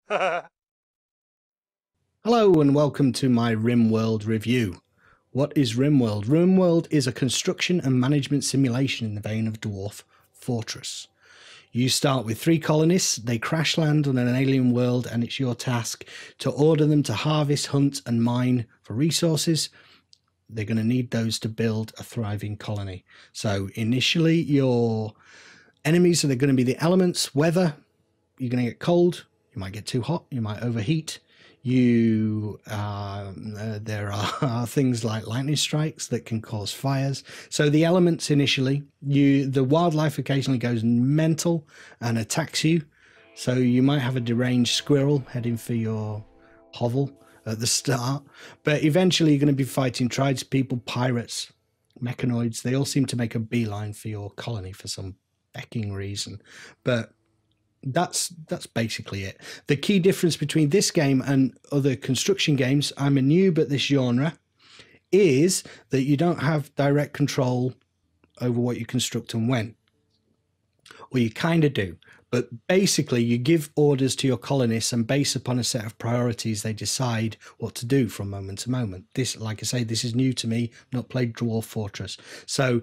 Hello and welcome to my Rimworld review. What is Rimworld? Rimworld is a construction and management simulation in the vein of Dwarf Fortress. You start with 3 colonists, they crash land on an alien world, and it's your task to order them to harvest, hunt and mine for resources. They're going to need those to build a thriving colony. So initially your enemies are going to be the elements, weather. You're going to get cold, you might get too hot, you might overheat. There are things like lightning strikes that can cause fires. So the elements initially, the wildlife occasionally goes mental and attacks you. So you might have a deranged squirrel heading for your hovel at the start, but eventually you're going to be fighting tradespeople, pirates, mechanoids. They all seem to make a beeline for your colony for some becking reason, but that's basically it. The key difference between this game and other construction games, I'm a noob at this genre, is that you don't have direct control over what you construct and when. Well, you kind of do, but basically you give orders to your colonists, and based upon a set of priorities, they decide what to do from moment to moment. This, like I say, this is new to me, not played Dwarf Fortress. So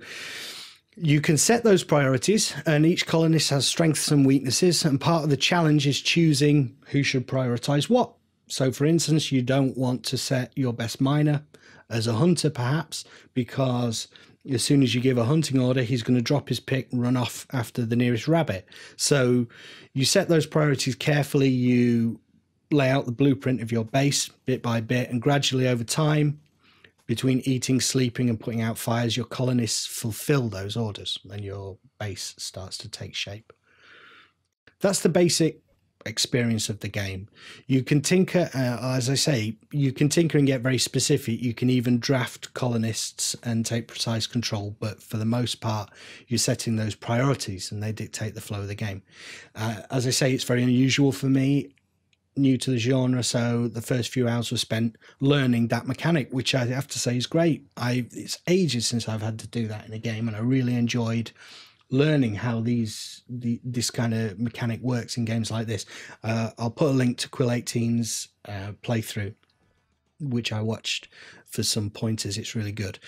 you can set those priorities, and each colonist has strengths and weaknesses, and part of the challenge is choosing who should prioritize what. So for instance, you don't want to set your best miner as a hunter, perhaps, because as soon as you give a hunting order, he's going to drop his pick and run off after the nearest rabbit. So you set those priorities carefully, you lay out the blueprint of your base bit by bit, and gradually over time, between eating, sleeping, and putting out fires, your colonists fulfill those orders and your base starts to take shape. That's the basic experience of the game. You can tinker, as I say, you can tinker and get very specific. You can even draft colonists and take precise control, but for the most part, you're setting those priorities and they dictate the flow of the game. As I say, it's very unusual for me, new to the genre, so the first few hours were spent learning that mechanic, which I have to say is great. It's ages since I've had to do that in a game, and I really enjoyed learning how this kind of mechanic works in games like this. I'll put a link to Quill 18's playthrough, which I watched for some pointers. It's really good.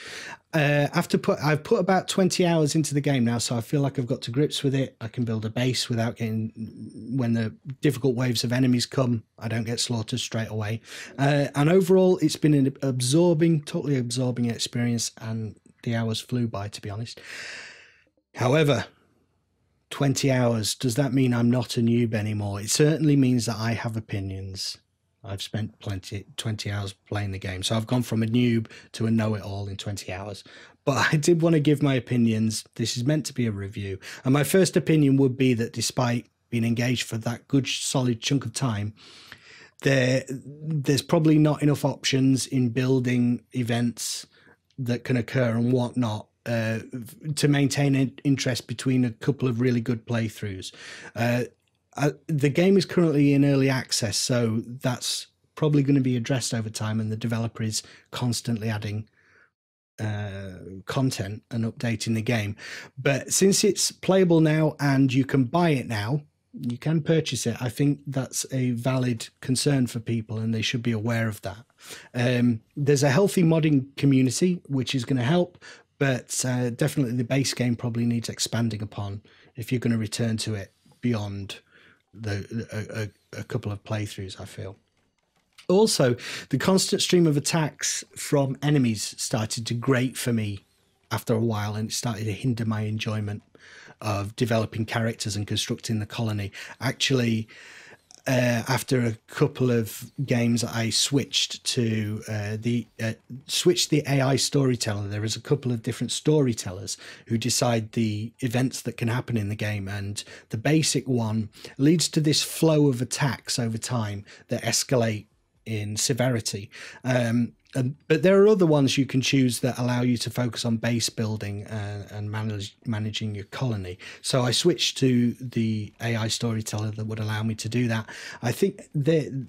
I've put about 20 hours into the game now, so I feel like I've got to grips with it. I can build a base without getting, when the difficult waves of enemies come, I don't get slaughtered straight away. And overall, it's been an totally absorbing experience, and the hours flew by, to be honest. However, 20 hours, does that mean I'm not a noob anymore? It certainly means that I have opinions. I've spent 20 hours playing the game. So I've gone from a noob to a know-it-all in 20 hours. But I did want to give my opinions. This is meant to be a review. And my first opinion would be that despite being engaged for that good, solid chunk of time, there's probably not enough options in building events that can occur and whatnot to maintain an interest between a couple of really good playthroughs. The game is currently in early access, so that's probably going to be addressed over time, and the developer is constantly adding content and updating the game. But since it's playable now and you can buy it now, you can purchase it, I think that's a valid concern for people, and they should be aware of that. There's a healthy modding community, which is going to help, but definitely the base game probably needs expanding upon if you're going to return to it beyond a couple of playthroughs, I feel. Also, the constant stream of attacks from enemies started to grate for me after a while, and it started to hinder my enjoyment of developing characters and constructing the colony. Actually, after a couple of games, I switched to the AI storyteller. There is a couple of different storytellers who decide the events that can happen in the game, and the basic one leads to this flow of attacks over time that escalate in severity. But there are other ones you can choose that allow you to focus on base building and managing your colony. So I switched to the AI storyteller that would allow me to do that. I think that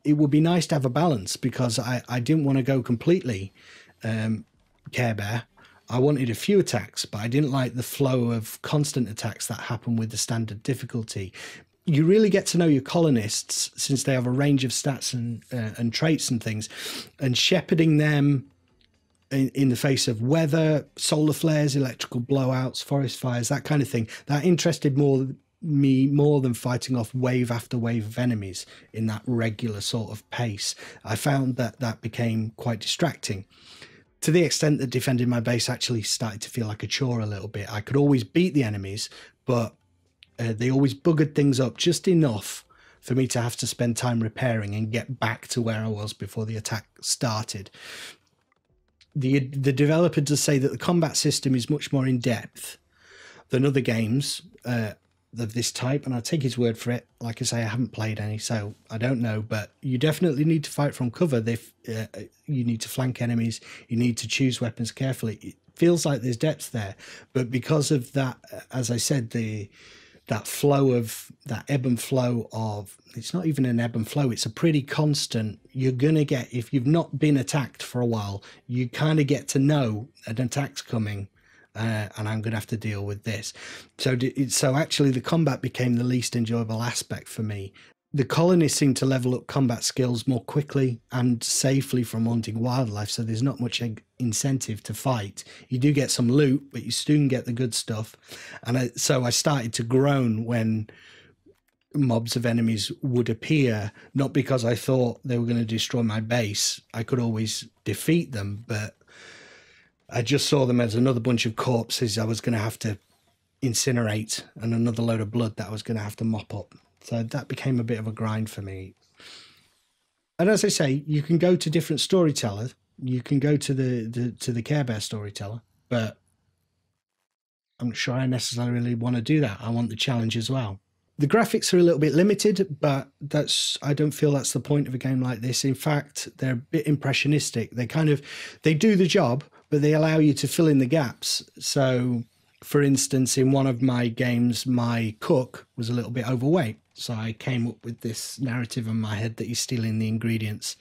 it would be nice to have a balance, because I didn't want to go completely Care Bear. I wanted a few attacks, but I didn't like the flow of constant attacks that happen with the standard difficulty. you really get to know your colonists, since they have a range of stats and traits and things, and shepherding them in the face of weather, solar flares, electrical blowouts, forest fires, that kind of thing. That interested me more than fighting off wave after wave of enemies in that regular sort of pace. I found that became quite distracting, to the extent that defending my base actually started to feel like a chore a little bit. I could always beat the enemies, but they always buggered things up just enough for me to have to spend time repairing and get back to where I was before the attack started. The developer does say that the combat system is much more in depth than other games of this type, and I'll take his word for it. Like I say, I haven't played any, so I don't know, but you definitely need to fight from cover. You need to flank enemies, you need to choose weapons carefully. It feels like there's depth there, but because of that, as I said, that flow of that ebb and flow of, it's not even an ebb and flow, it's a pretty constant. You're gonna get, if you've not been attacked for a while, you kind of get to know an attack's coming, and I'm gonna have to deal with this. So actually the combat became the least enjoyable aspect for me. The colonists seem to level up combat skills more quickly and safely from hunting wildlife, so there's not much incentive to fight. You do get some loot, but you soon get the good stuff. And so I started to groan when mobs of enemies would appear, not because I thought they were going to destroy my base. I could always defeat them, but I just saw them as another bunch of corpses I was going to have to incinerate, and another load of blood that I was going to have to mop up. So that became a bit of a grind for me. And as I say, you can go to different storytellers. You can go to the Care Bear storyteller, but I'm not sure I necessarily want to do that. I want the challenge as well. The graphics are a little bit limited, but I don't feel that's the point of a game like this. In fact, they're a bit impressionistic. They do the job, but they allow you to fill in the gaps. So, for instance, in one of my games, my cook was a little bit overweight. So I came up with this narrative in my head that he's stealing the ingredients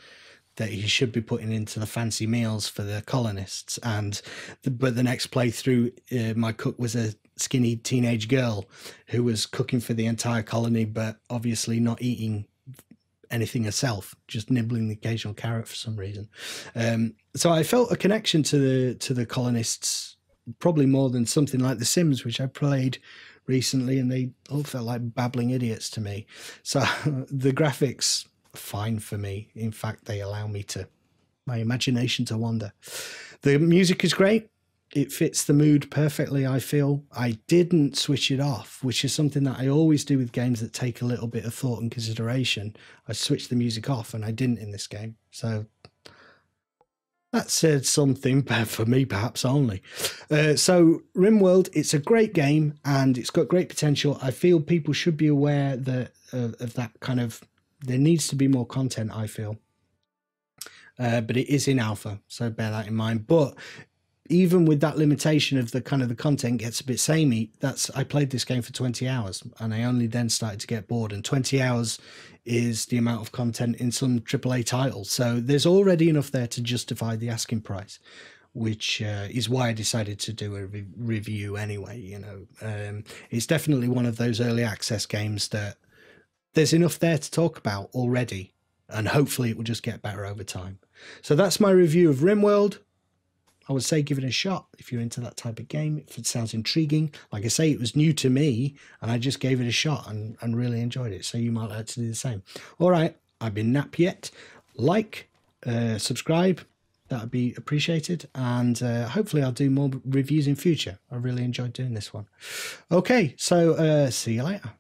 that he should be putting into the fancy meals for the colonists. But the next playthrough, my cook was a skinny teenage girl who was cooking for the entire colony, but obviously not eating anything herself, just nibbling the occasional carrot for some reason. So I felt a connection to the colonists, probably more than something like The Sims, which I played recently, and they all felt like babbling idiots to me. So the graphics are fine for me. In fact, they allow my imagination to wander. The music is great. It fits the mood perfectly, I feel. I didn't switch it off, which is something that I always do with games that take a little bit of thought and consideration. I switched the music off, and I didn't in this game. So that said something, for me perhaps only. So Rimworld, it's a great game and it's got great potential. I feel people should be aware that of that kind of, there needs to be more content, I feel. But it is in alpha, so bear that in mind. But even with that limitation of the content gets a bit samey, I played this game for 20 hours and I only then started to get bored, and 20 hours is the amount of content in some AAA titles. So there's already enough there to justify the asking price, which is why I decided to do a review anyway. It's definitely one of those early access games that there's enough there to talk about already, and hopefully it will just get better over time. So that's my review of Rimworld. I would say give it a shot if you're into that type of game, if it sounds intriguing. Like I say, it was new to me and I just gave it a shot and really enjoyed it. So you might like to do the same. All right, I've been Napyet. Subscribe, that would be appreciated. And hopefully I'll do more reviews in future. I really enjoyed doing this one. Okay, so see you later.